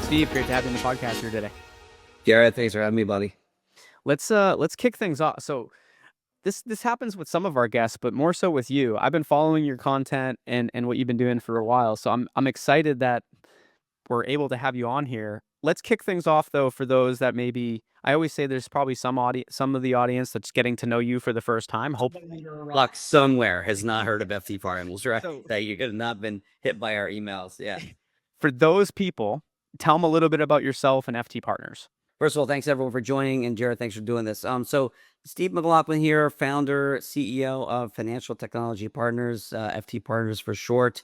Steve, great to have you on the podcast here today. Garrett, thanks for having me, buddy. Let's kick things off. So this happens with some of our guests, but more so with you. I've been following your content and what you've been doing for a while, so I'm excited that we're able to have you on here. Let's kick things off though for those that maybe I always say there's probably some of the audience that's getting to know you for the first time. Hope Luck somewhere has not heard of FT Farmers, right? so. That you could have not been hit by our emails. Yeah. For those people, tell them a little bit about yourself and FT Partners. First of all, thanks everyone for joining, and Jared, thanks for doing this. So Steve McLaughlin here, founder, CEO of Financial Technology Partners, FT Partners for short.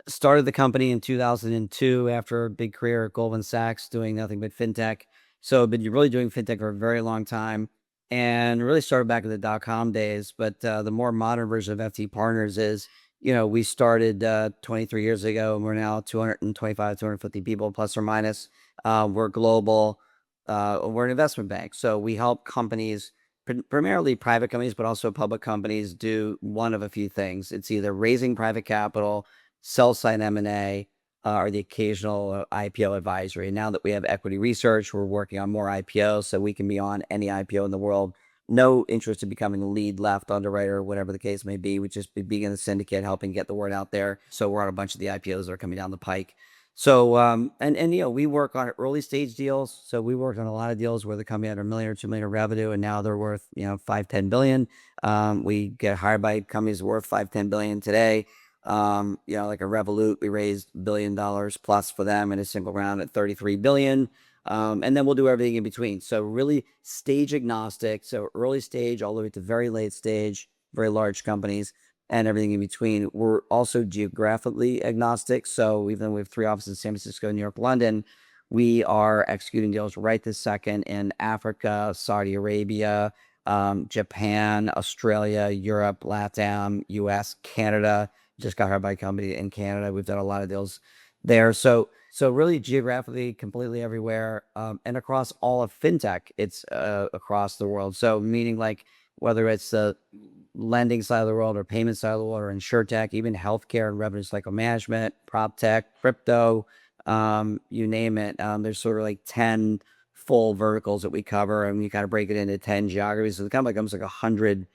Started the company in 2002 after a big career at Goldman Sachs, doing nothing but fintech. So I've been really doing fintech for a very long time, and really started back in the dot-com days. But the more modern version of FT Partners is, we started 23 years ago, and we're now 225, 250 people, plus or minus. We're global. We're an investment bank. So we help companies, primarily private companies, but also public companies, do one of a few things. It's either raising private capital, sell-side M&A, or the occasional IPO advisory. And now that we have equity research, we're working on more IPOs, so we can be on any IPO in the world. No interest in becoming a lead left underwriter, whatever the case may be. We just being in the syndicate, helping get the word out there. So we're on a bunch of the IPOs that are coming down the pike. So, we work on early stage deals. So we worked on a lot of deals where the company had $1 million or $2 million in revenue, and now they're worth, 5, 10 billion. We get hired by companies worth 5, 10 billion today. Like a Revolut, we raised $1 billion plus for them in a single round at 33 billion. And then we'll do everything in between. So really stage agnostic. So early stage all the way to very late stage, very large companies, and everything in between. We're also geographically agnostic. So even though we have 3 offices in San Francisco, New York, London, we are executing deals right this second in Africa, Saudi Arabia, Japan, Australia, Europe, LATAM, US, Canada. Just got hired by a company in Canada. We've done a lot of deals there. So really geographically, completely everywhere, and across all of fintech, it's across the world. So meaning like whether it's the lending side of the world or payment side of the world or insurtech, even healthcare and revenue cycle management, prop tech, crypto, you name it. There's sort of like 10 full verticals that we cover, and we kind of break it into 10 geographies. So the company becomes like 100,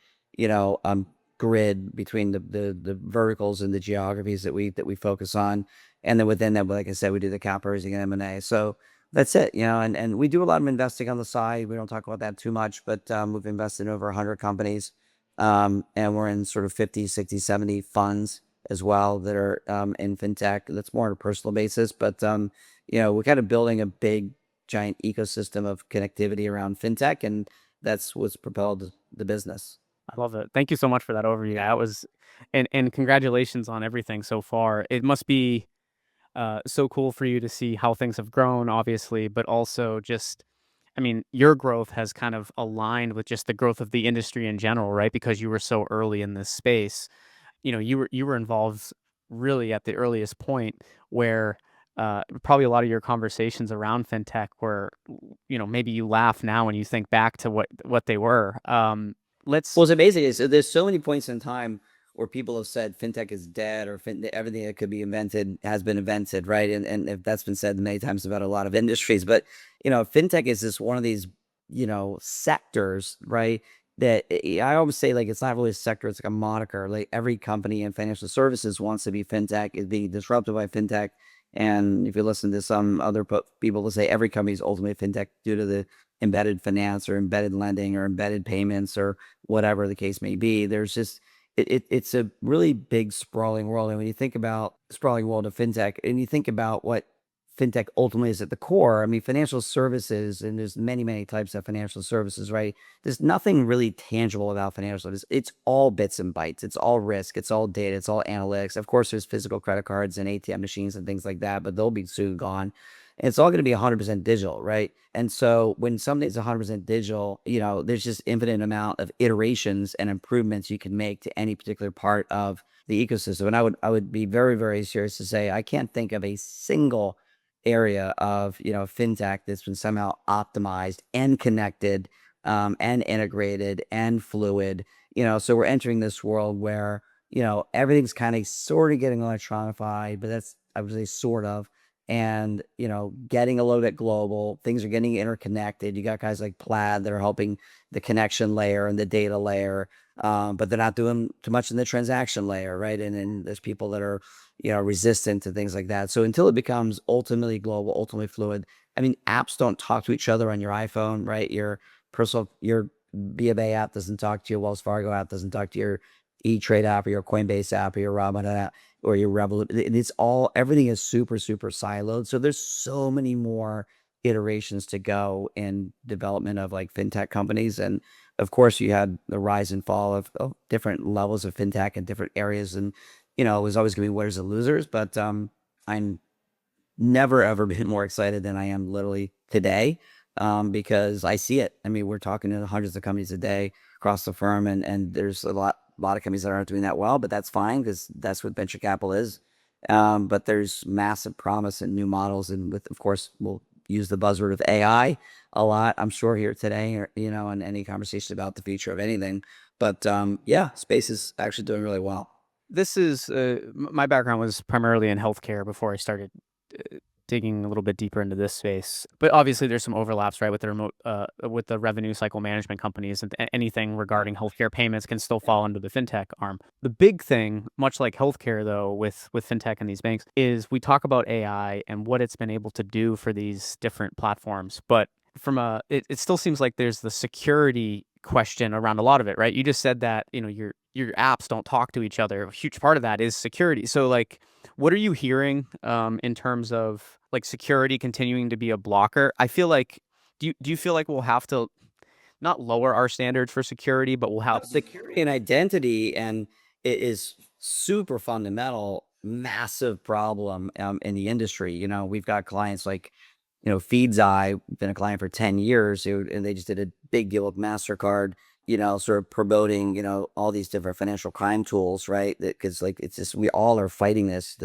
grid between the verticals and the geographies that we focus on. And then within that, like I said, we do the cap raising and M&A. So that's it, and we do a lot of investing on the side. We don't talk about that too much, but we've invested in over 100 companies. And we're in sort of 50, 60, 70 funds as well that are in fintech. That's more on a personal basis. But, we're kind of building a big, giant ecosystem of connectivity around fintech, and that's what's propelled the business. I love it. Thank you so much for that overview. That was, and congratulations on everything so far. It must be so cool for you to see how things have grown, obviously, but also just, I mean, your growth has kind of aligned with just the growth of the industry in general, right? Because you were so early in this space. You were involved really at the earliest point where probably a lot of your conversations around fintech were, maybe you laugh now when you think back to what they were. Well, Let's what's amazing is there's so many points in time where people have said fintech is dead, or everything that could be invented has been invented, right? And if that's been said many times about a lot of industries, but fintech is just one of these sectors, right? That I always say, like, it's not really a sector; it's like a moniker. Like every company in financial services wants to be fintech, is being disrupted by fintech. And if you listen to some other people, will say every company is ultimately fintech due to the embedded finance or embedded lending or embedded payments or whatever the case may be. There's just it's a really big sprawling world. And when you think about the sprawling world of fintech, and you think about what fintech ultimately is at the core, I mean, financial services, and there's many, many types of financial services, right? There's nothing really tangible about financial services. It's all bits and bytes. It's all risk. It's all data. It's all analytics. Of course, there's physical credit cards and ATM machines and things like that, but they'll be soon gone. And it's all going to be 100% digital, right? And so when something is 100% digital, there's just infinite amount of iterations and improvements you can make to any particular part of the ecosystem. And I would be very, very serious to say I can't think of a single area of fintech that's been somehow optimized and connected, and integrated and fluid. So we're entering this world where everything's kind of sort of getting electronified, but that's, I would say, sort of. and getting a little bit global. Things are getting interconnected. You got guys like Plaid that are helping the connection layer and the data layer, but they're not doing too much in the transaction layer, right? And then there's people that are resistant to things like that. So until it becomes ultimately global, ultimately fluid, I mean, apps don't talk to each other on your iPhone, right? Your B of A app doesn't talk to your Wells Fargo app, doesn't talk to your E-Trade app or your Coinbase app or your Robinhood app or your Revolut. It's all, everything is super, super siloed. So there's so many more iterations to go in development of like fintech companies. And of course, you had the rise and fall of different levels of fintech in different areas. And, it was always going to be winners and losers. But I'm never ever been more excited than I am literally today, because I see it. I mean, we're talking to hundreds of companies a day across the firm, and there's a lot of companies that aren't doing that well, but that's fine because that's what venture capital is. But there's massive promise in new models, and with, of course, we'll use the buzzword of AI a lot, I'm sure, here today, or in any conversation about the future of anything. But yeah, space is actually doing really well. This is my background was primarily in healthcare before I started digging a little bit deeper into this space. But obviously, there's some overlaps, right, with the with the revenue cycle management companies, and anything regarding healthcare payments can still fall under the fintech arm. The big thing, much like healthcare, though, with fintech and these banks, is we talk about AI and what it's been able to do for these different platforms, but it still seems like there's the security question around a lot of it, right? You just said that your apps don't talk to each other. A huge part of that is security. So like, what are you hearing in terms of like security continuing to be a blocker? I feel like, do you feel like we'll have to not lower our standards for security, but we'll have Security and identity, and it is super fundamental, massive problem in the industry. We've got clients like, Feed's Eye, been a client for 10 years, and they just did a big deal with MasterCard, sort of promoting, all these different financial crime tools, right? Because like, it's just, we all are fighting this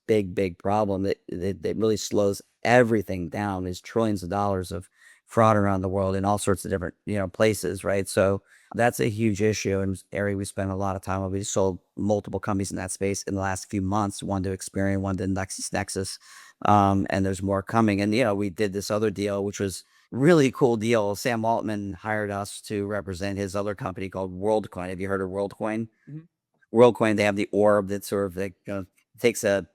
big, big problem that really slows everything down. There's trillions of dollars of fraud around the world in all sorts of different, places, right? So that's a huge issue and area we spend a lot of time on. We sold multiple companies in that space in the last few months, one to Experian, one to Nexus. And there's more coming. And, we did this other deal, which was really cool deal. Sam Altman hired us to represent his other company called WorldCoin. Have you heard of WorldCoin? Mhm. WorldCoin, they have the orb that sort of like, takes a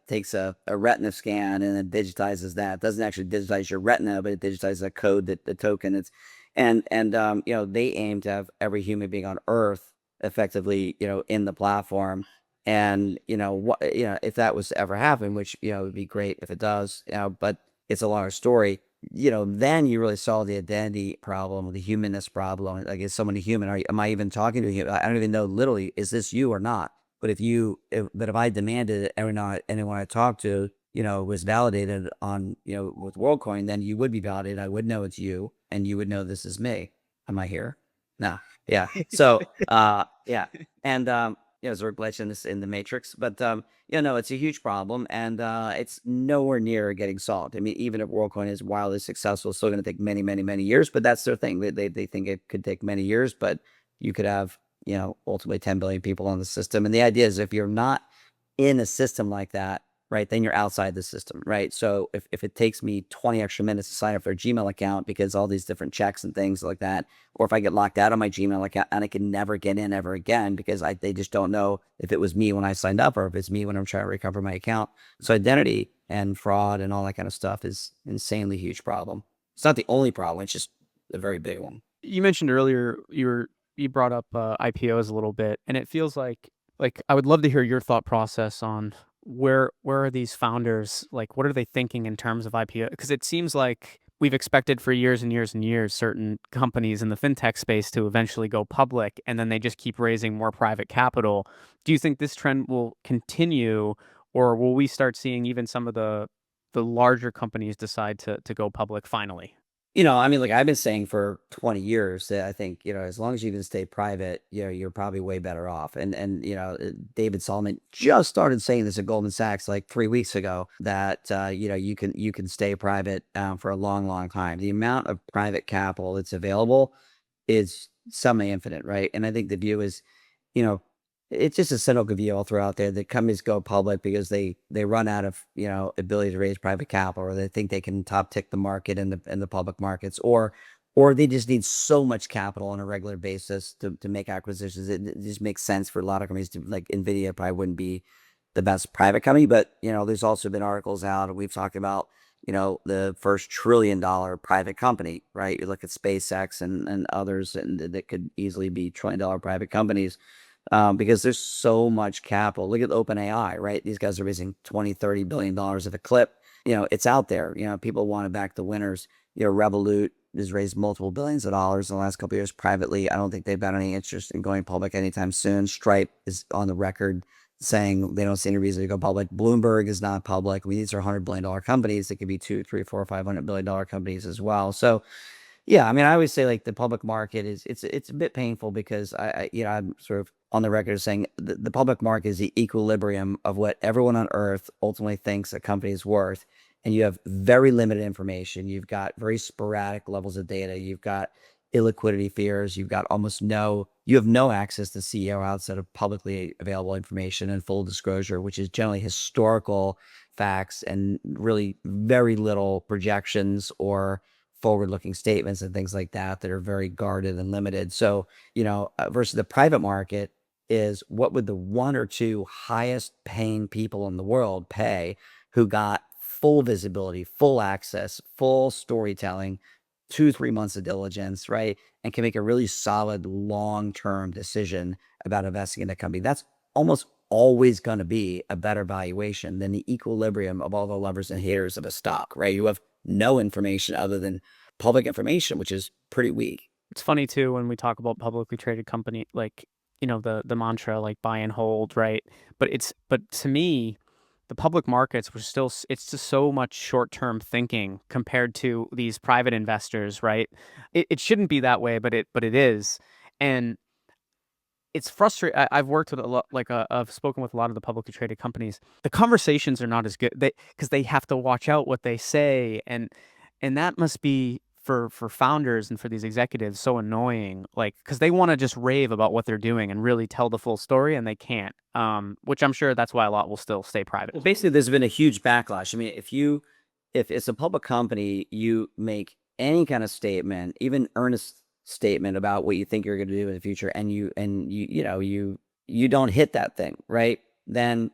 retina scan and then digitizes that. It doesn't actually digitize your retina, but it digitizes a code, that the token. It's and they aim to have every human being on Earth effectively, in the platform. And if that was to ever happen, which would be great if it does, but it's a longer story. Then you really solve the identity problem, the humanness problem. Like, is someone a human? Am I even talking to you? I don't even know, literally, is this you or not? But if I demanded that anyone I talked to, was validated on, with WorldCoin, then you would be validated. I would know it's you, and you would know this is me. Am I here? No. Yeah. So, yeah. And, there's a glitch in the matrix, but, no, it's a huge problem, and it's nowhere near getting solved. I mean, even if WorldCoin is wildly successful, it's still going to take many, many, many years. But that's their thing. They think it could take many years, but you could have, ultimately 10 billion people on the system. And the idea is, if you're not in a system like that, right, then you're outside the system, right? So if it takes me 20 extra minutes to sign up for a Gmail account because all these different checks and things like that, or if I get locked out of my Gmail account and I can never get in ever again because they just don't know if it was me when I signed up or if it's me when I'm trying to recover my account. So identity and fraud and all that kind of stuff is insanely huge problem. It's not the only problem, it's just a very big one. You mentioned earlier you brought up IPOs a little bit, and it feels like I would love to hear your thought process on where are these founders, like what are they thinking in terms of IPO? Because it seems like we've expected for years and years and years certain companies in the fintech space to eventually go public, and then they just keep raising more private capital. Do you think this trend will continue, or will we start seeing even some of the larger companies decide to go public finally? I mean, like I've been saying for 20 years that I think, as long as you can stay private, you're probably way better off. And David Solomon just started saying this at Goldman Sachs like 3 weeks ago that you can stay private for a long, long time. The amount of private capital that's available is semi infinite, right? And I think the view is, you know, It's just a cynical view I'll throw out there that companies go public because they run out of, ability to raise private capital, or they think they can top tick the market in the public markets, or they just need so much capital on a regular basis to make acquisitions. It just makes sense for a lot of companies to, like Nvidia probably wouldn't be the best private company, but there's also been articles out, and we've talked about the first $1 trillion private company, right? You look at SpaceX and others, and that could easily be $1 trillion private companies, because there's so much capital. Look at OpenAI, right? These guys are raising 20-30 billion dollars at a clip. It's out there. People want to back the winners. Revolut has raised multiple billions of dollars in the last couple of years privately. I don't think they've got any interest in going public anytime soon. Stripe is on the record saying they don't see any reason to go public. Bloomberg is not public. I mean, these are $100 billion companies. They could be two, three, four, $500 billion companies as well. So yeah, I mean, I always say like the public market it's a bit painful because I'm sort of on the record as saying the public market is the equilibrium of what everyone on earth ultimately thinks a company is worth. And you have very limited information. You've got very sporadic levels of data. You've got illiquidity fears. You have no access to CEO outside of publicly available information and full disclosure, which is generally historical facts and really very little projections or forward-looking statements and things like that are very guarded and limited. So, versus the private market is what would the one or two highest paying people in the world pay who got full visibility, full access, full storytelling, 2-3 months of diligence, right? And can make a really solid long-term decision about investing in a company. That's almost always going to be a better valuation than the equilibrium of all the lovers and haters of a stock, right? You have no information other than public information, which is pretty weak. It's funny too when we talk about publicly traded company, like, the mantra like buy and hold, right? But to me, the public markets were still it's just so much short-term thinking compared to these private investors, right? It shouldn't be that way, but it is. And it's frustrating. I've worked with a lot, like I've spoken with a lot of the publicly traded companies. The conversations are not as good, because they have to watch out what they say, and that must be for founders and for these executives so annoying. Like, because they want to just rave about what they're doing and really tell the full story, and they can't. Which I'm sure that's why a lot will still stay private. Well, basically, there's been a huge backlash. I mean, if it's a public company, you make any kind of statement, even earnest statement about what you think you're going to do in the future, and you don't hit that thing, right? Then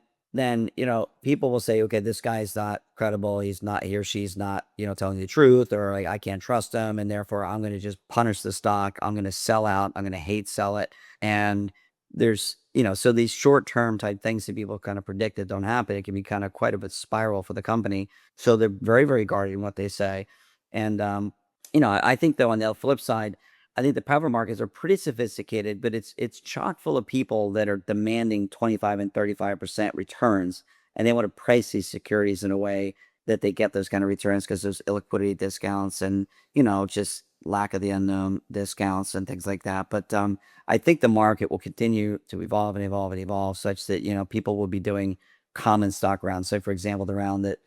people will say, okay, this guy's not credible. He or she's not telling the truth, or like I can't trust him, and therefore I'm going to just punish the stock. I'm going to sell out. I'm going to hate sell it, and there's so these short-term type things that people kind of predicted don't happen. It can be kind of quite a bit spiral for the company. So they're very, very guarded in what they say. And I think though on the flip side, I think the private markets are pretty sophisticated, but it's chock full of people that are demanding 25 and 35% returns, and they want to price these securities in a way that they get those kind of returns because there's illiquidity discounts and just lack of the unknown discounts and things like that. But I think the market will continue to evolve and evolve and evolve such that people will be doing common stock rounds. So for example, the round that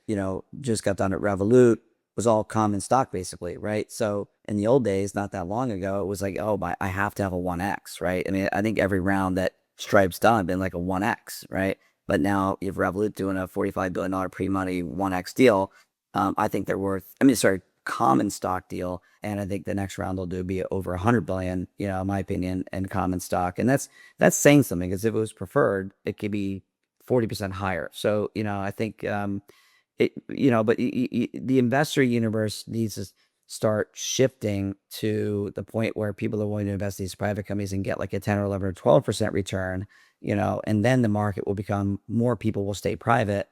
just got done at Revolut was all common stock basically, right? So in the old days, not that long ago, it was like, oh, I have to have a 1x, right? I mean, I think every round that Stripe's done been like a 1x, right? But now you have Revolut doing a $45 billion pre-money 1x deal. I think they're worth, I mean, sorry, common stock deal. And I think the next round they'll do be over 100 billion, in my opinion, in common stock. And that's saying something, because if it was preferred, it could be 40% higher. So, I think, but the investor universe needs to start shifting to the point where people are willing to invest in these private companies and get like a 10 or 11 or 12% return, and then the market will become, more people will stay private,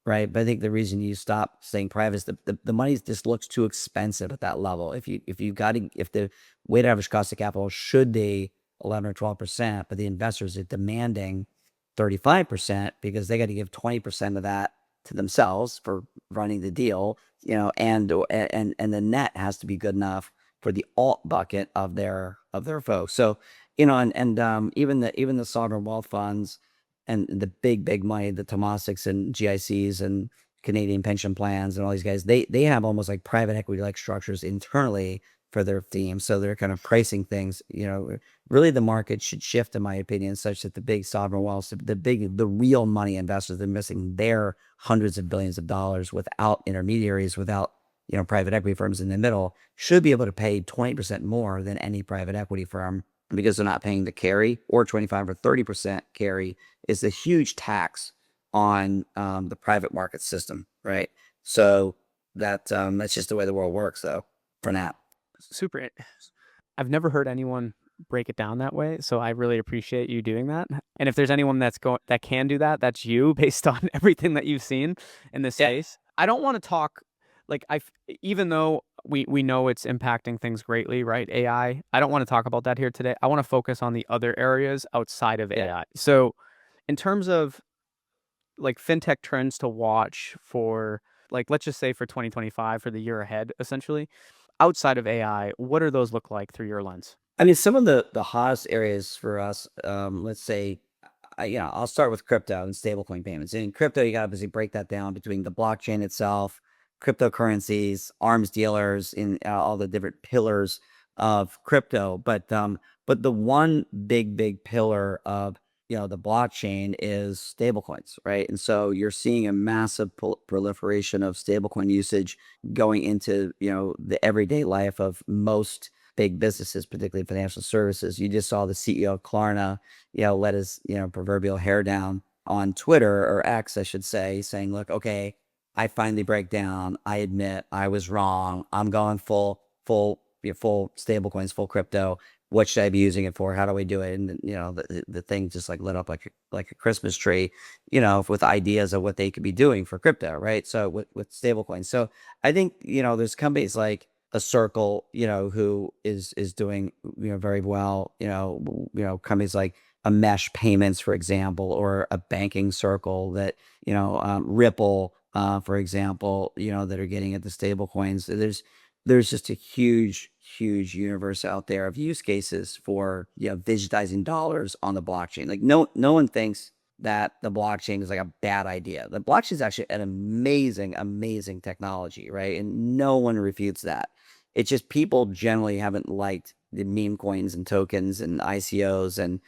right? But I think the reason you stop staying private is the money just looks too expensive at that level. If the weighted average cost of capital should be 11 or 12%, but the investors are demanding 35% because they got to give 20% of that to themselves for running the deal, and the net has to be good enough for the alt bucket of their folks. So, even the sovereign wealth funds and the big money, the Tomasics and GICs and Canadian pension plans and all these guys, they have almost like private equity like structures internally for their theme. So they're kind of pricing things, really the market should shift, in my opinion, such that the big sovereign wealth, the real money investors, they're missing their hundreds of billions of dollars without intermediaries, without, private equity firms in the middle, should be able to pay 20% more than any private equity firm because they're not paying the carry, or 25 or 30% carry is a huge tax on the private market system, right? So that's just the way the world works, though, for now. Super. I've never heard anyone break it down that way, so I really appreciate you doing that. And if there's anyone that can do that, that's you, based on everything that you've seen in this Yeah, space. I don't want to talk like even though we know it's impacting things greatly, right? AI. I don't want to talk about that here today. I want to focus on the other areas outside of yeah. AI. So, in terms of like fintech trends to watch for, like, let's just say for 2025, for the year ahead, essentially, outside of AI, what do those look like through your lens? I mean, some of the hottest areas for us, let's say, I'll start with crypto and stablecoin payments. In crypto, you got to obviously break that down between the blockchain itself, cryptocurrencies, arms dealers, in all the different pillars of crypto. But the one big pillar of the blockchain is stablecoins, right? And so you're seeing a massive proliferation of stablecoin usage going into the everyday life of most big businesses, particularly financial services. You just saw the CEO of Klarna, let his, proverbial hair down on Twitter, or X, I should say, saying, look, okay, I finally break down. I admit I was wrong. I'm going full stable coins, full crypto. What should I be using it for? How do we do it? And the thing just like lit up like a Christmas tree, with ideas of what they could be doing for crypto, right? So with stable coins. So I think, there's companies like a Circle, who is doing very well. Companies like a Mesh Payments, for example, or a Banking Circle, that Ripple, for example, that are getting at the stable coins. There's just a huge universe out there of use cases for digitizing dollars on the blockchain. Like no one thinks that the blockchain is like a bad idea. The blockchain is actually an amazing technology, right? And no one refutes that. It's just people generally haven't liked the meme coins and tokens and ICOs and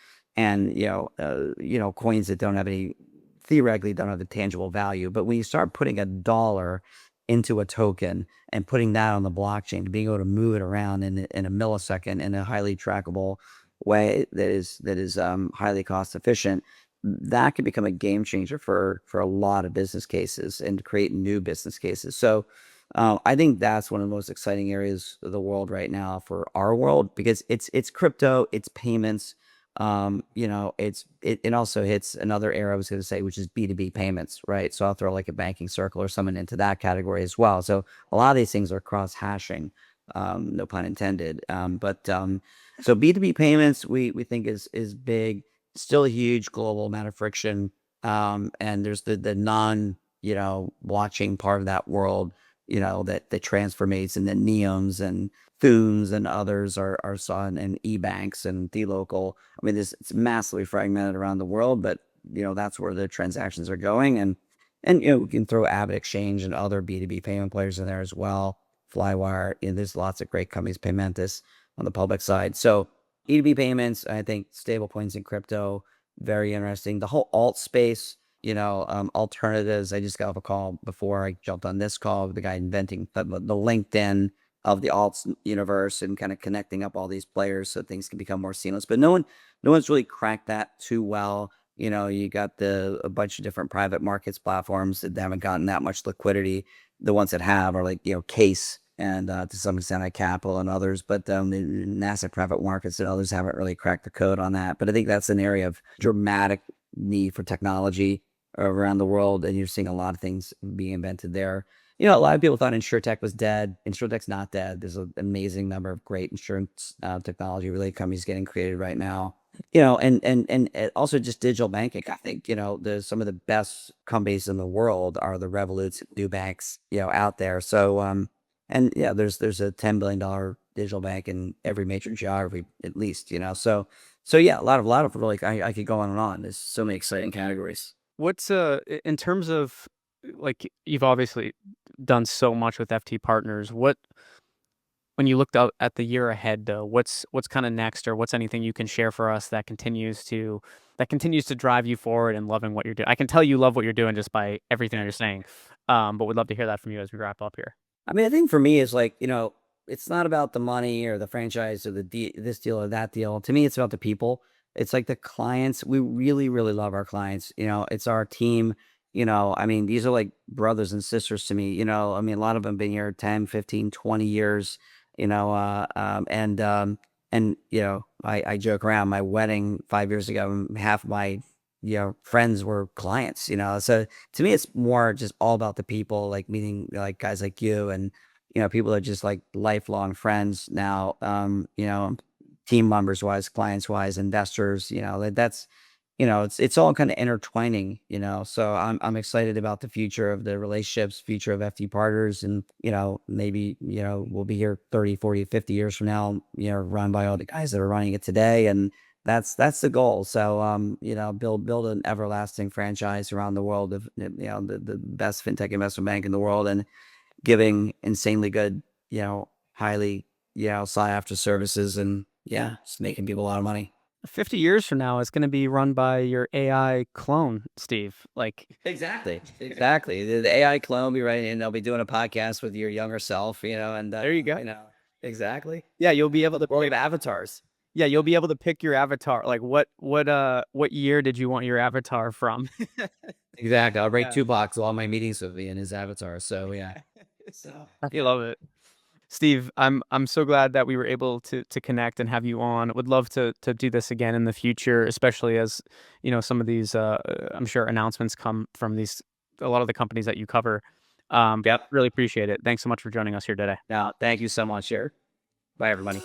coins that don't have any, theoretically don't have a tangible value. But when you start putting a dollar into a token and putting that on the blockchain, being able to move it around in a millisecond in a highly trackable way that is highly cost efficient, that can become a game changer for a lot of business cases and create new business cases. So I think that's one of the most exciting areas of the world right now for our world, because it's crypto, it's payments. It also hits another area I was going to say, which is B2B payments, right? So I'll throw like a Banking Circle or someone into that category as well. So a lot of these things are cross hashing, no pun intended. So B2B payments, we think is big, still a huge global amount of friction. And there's the non blockchain part of that world, that transformates, and the Neums and Thunes and others are saw in e-banks and dLocal. I mean, it's massively fragmented around the world, but that's where the transactions are going. And we can throw Avid Exchange and other B2B payment players in there as well. Flywire, there's lots of great companies, Paymentus on the public side. So B2B payments, I think stable coins and crypto, very interesting. The whole alt space, alternatives. I just got off a call before I jumped on this call with the guy inventing the LinkedIn of the alts universe, and kind of connecting up all these players so things can become more seamless. But no one's really cracked that too well. You got a bunch of different private markets platforms that haven't gotten that much liquidity. The ones that have are like, Case, and to some extent iCapital and others, but the massive private markets and others haven't really cracked the code on that. But I think that's an area of dramatic need for technology around the world, and you're seeing a lot of things being invented there. A lot of people thought InsurTech was dead. InsurTech's not dead. There's an amazing number of great insurance technology related companies getting created right now. And also just digital banking. I think there's some of the best companies in the world are the Revoluts, new banks out there. So and yeah, there's a $10 billion digital bank in every major geography at least. So yeah, a lot of like I could go on and on. There's so many exciting categories. What's in terms of, like, you've obviously done so much with FT partners. when you looked out at the year ahead, though, what's kind of next, or what's anything you can share for us that continues to drive you forward and loving what you're doing? I can tell you love what you're doing just by everything you're saying, but we'd love to hear that from you as we wrap up here. I mean, I think for me, it's like, it's not about the money or the franchise or this deal or that deal. To me, it's about the people. It's like the clients. We really, really love our clients. It's our team. I mean, these are like brothers and sisters to me. I mean, a lot of them been here 10, 15, 20 years, you know, and, I joke around my wedding 5 years ago, half my, friends were clients, so to me, it's more just all about the people, like meeting like guys like you and, people that are just like lifelong friends now, team members wise, clients wise, investors, that's, it's all kind of intertwining, so I'm excited about the future of the relationships, future of FT partners. And, maybe, we'll be here 30, 40, 50 years from now, run by all the guys that are running it today. And that's the goal. So, build an everlasting franchise around the world of, the best fintech investment bank in the world, and giving insanely good, highly, sought after services, and yeah, just making people a lot of money. 50 years from now, it's going to be run by your AI clone, Steve. Like, Exactly. Exactly. The AI clone will be right, and they'll be doing a podcast with your younger self, and there you go. exactly. Yeah, you'll be able to World pick. of avatars. Yeah, you'll be able to pick your avatar. Like, what year did you want your avatar from? Exactly. I'll break Yeah. 2 blocks. All my meetings will be in his avatar. So yeah. So You love it. Steve, I'm so glad that we were able to connect and have you on. Would love to do this again in the future, especially as some of these I'm sure announcements come from a lot of the companies that you cover. yep. Really appreciate it. Thanks so much for joining us here today. Now, thank you so much, Jared. Bye, everybody.